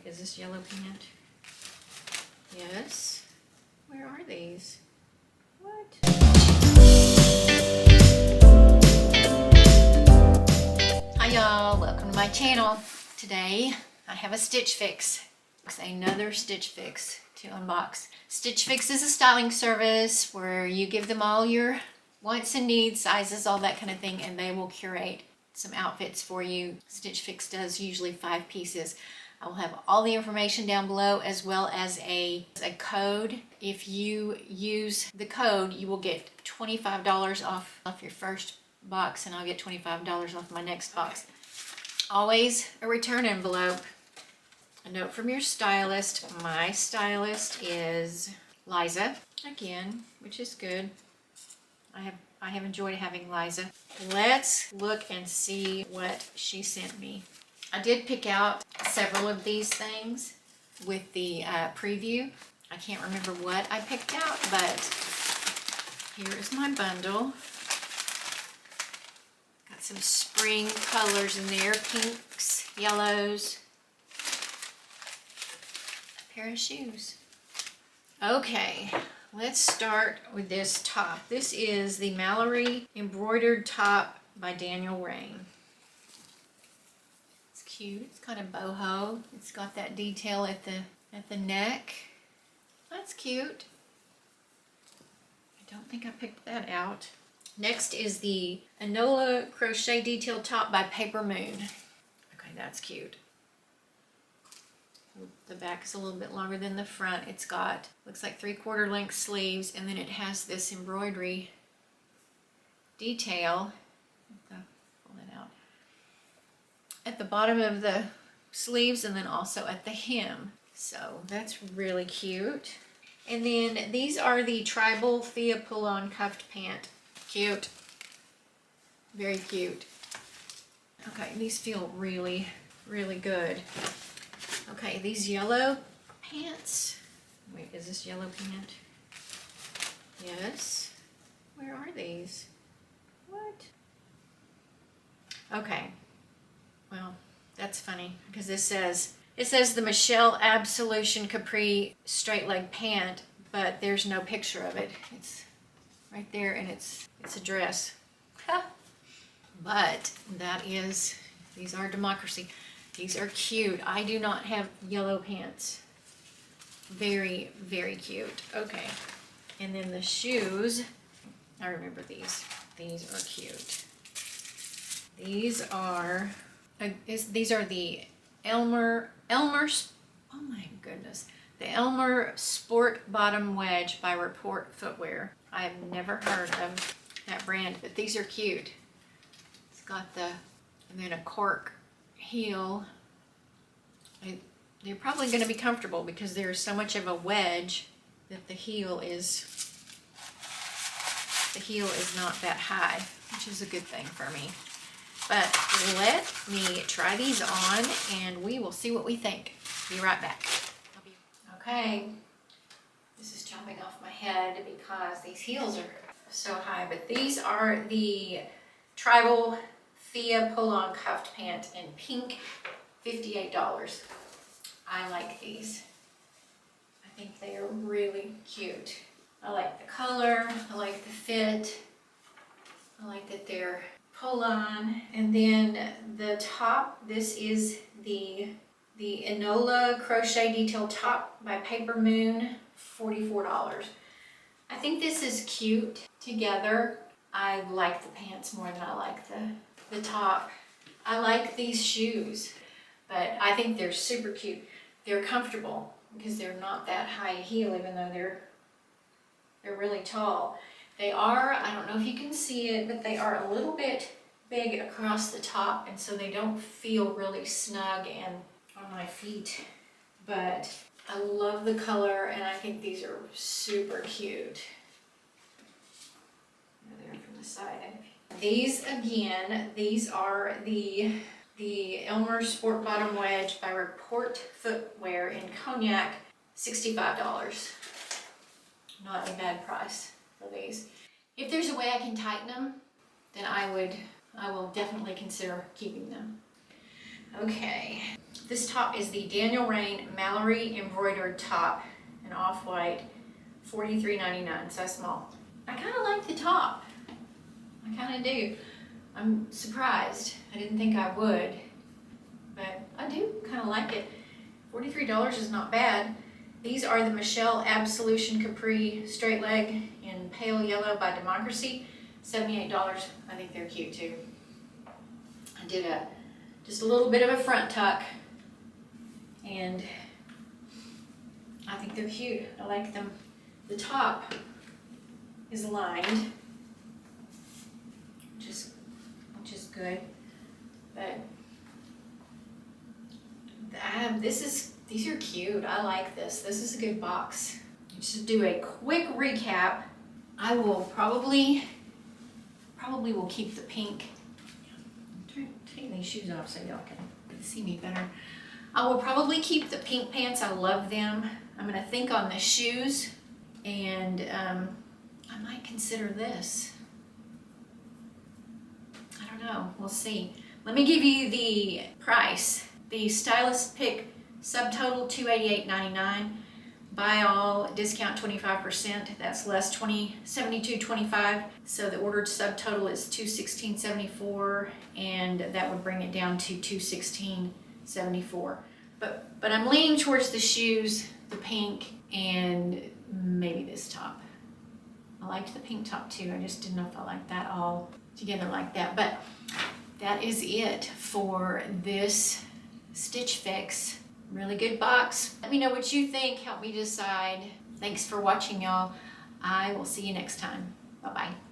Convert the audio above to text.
is this yellow pant? Yes. Where are these? What? Hi y'all, welcome to my channel. Today I have a Stitch Fix. Another Stitch Fix to unbox. Stitch Fix is a styling service where you give them all your wants and needs, sizes, all that kind of thing, and they will curate some outfits for you. Stitch Fix does usually 5 pieces. I will have all the information down below as well as a code. If you use the code, you will get $25 off your first box, and I'll get $25 off my next box. Always a return envelope. A note from your stylist. My stylist is Liza, again, which is good. I have enjoyed having Liza. Let's look and see what she sent me. I did pick out several of these things with the preview. I can't remember what I picked out, but here is my bundle. Got some spring colors in there, pinks, yellows. Pair of shoes. Okay, let's start with this top. This is the Mallory embroidered top by Rayne. It's cute. It's kind of boho. It's got that detail at the neck. That's cute. I don't think I picked that out. Next is the Anola crochet detail top by Paper Moon. Okay, that's cute. The back is a little bit longer than the front. It's got, looks like 3/4 length sleeves, and then it has this embroidery detail. Pull it out. At the bottom of the sleeves, and then also at the hem. So that's really cute. And then these are the tribal Fiat pull-on cuffed pant. Cute. Very cute. Okay, these feel really, really good. Okay, these yellow pants. Wait, is this yellow pant? Yes. Where are these? What? Okay. Well, that's funny because it says the Michelle Absolution Capri straight leg pant, but there's no picture of it. It's right there, and it's a dress. But these are democracy. These are cute. I do not have yellow pants. Very, very cute. Okay. And then the shoes. I remember these. These are cute. These are the Elmer, oh my goodness. The Elmer Sport Bottom Wedge by Report Footwear. I've never heard of that brand, but these are cute. It's got and then a cork heel. They're probably going to be comfortable because there's so much of a wedge that the heel is not that high, which is a good thing for me. But let me try these on and we will see what we think. Be right back. Okay, this is jumping off my head because these heels are so high, but these are the tribal Fiat pull-on cuffed pant in pink, $58. I like these. I think they are really cute. I like the color, I like the fit, I like that they're pull-on. And then the top, this is the Anola crochet detail top by Paper Moon, $44. I think this is cute together. I like the pants more than I like the top. I like these shoes, but I think they're super cute. They're comfortable because they're not that high heel, even though they're really tall. They are, I don't know if you can see it, but they are a little bit big across the top, and so they don't feel really snug and on my feet. But I love the color, and I think these are super cute. There from the side. These again, these are the Elmer Sport Bottom Wedge by Report Footwear in Cognac, $65. Not a bad price for these. If there's a way I can tighten them, then I will definitely consider keeping them. Okay, This top is the Daniel Rayne Mallory embroidered top in off-white, $43.99, size small. I kind of like the top. I kind of do. I'm surprised. I didn't think I would, but I do kind of like it. $43 is not bad. These are the Michelle Absolution Capri straight leg in pale yellow by Democracy. $78. I think they're cute too. I did just a little bit of a front tuck, and I think they're cute. I like them. The top is lined, which is good. But these are cute. I like this. This is a good box. Just to do a quick recap, I will probably will keep the pink. I'm trying to take these shoes off so y'all can see me better. I will probably keep the pink pants. I love them. I'm gonna think on the shoes, and I might consider this. I don't know. We'll see. Let me give you the price. The Stylist Pick subtotal $288.99. Buy all, discount 25%. That's less $72.25. So the ordered subtotal is $216.74, and that would bring it down to $216.74. But I'm leaning towards the shoes, the pink, and maybe this top. I liked the pink top too. I just didn't know if I liked that all together like that. But that is it for this Stitch Fix. Really good box. Let me know what you think. Help me decide. Thanks for watching, y'all. I will see you next time. Bye-bye.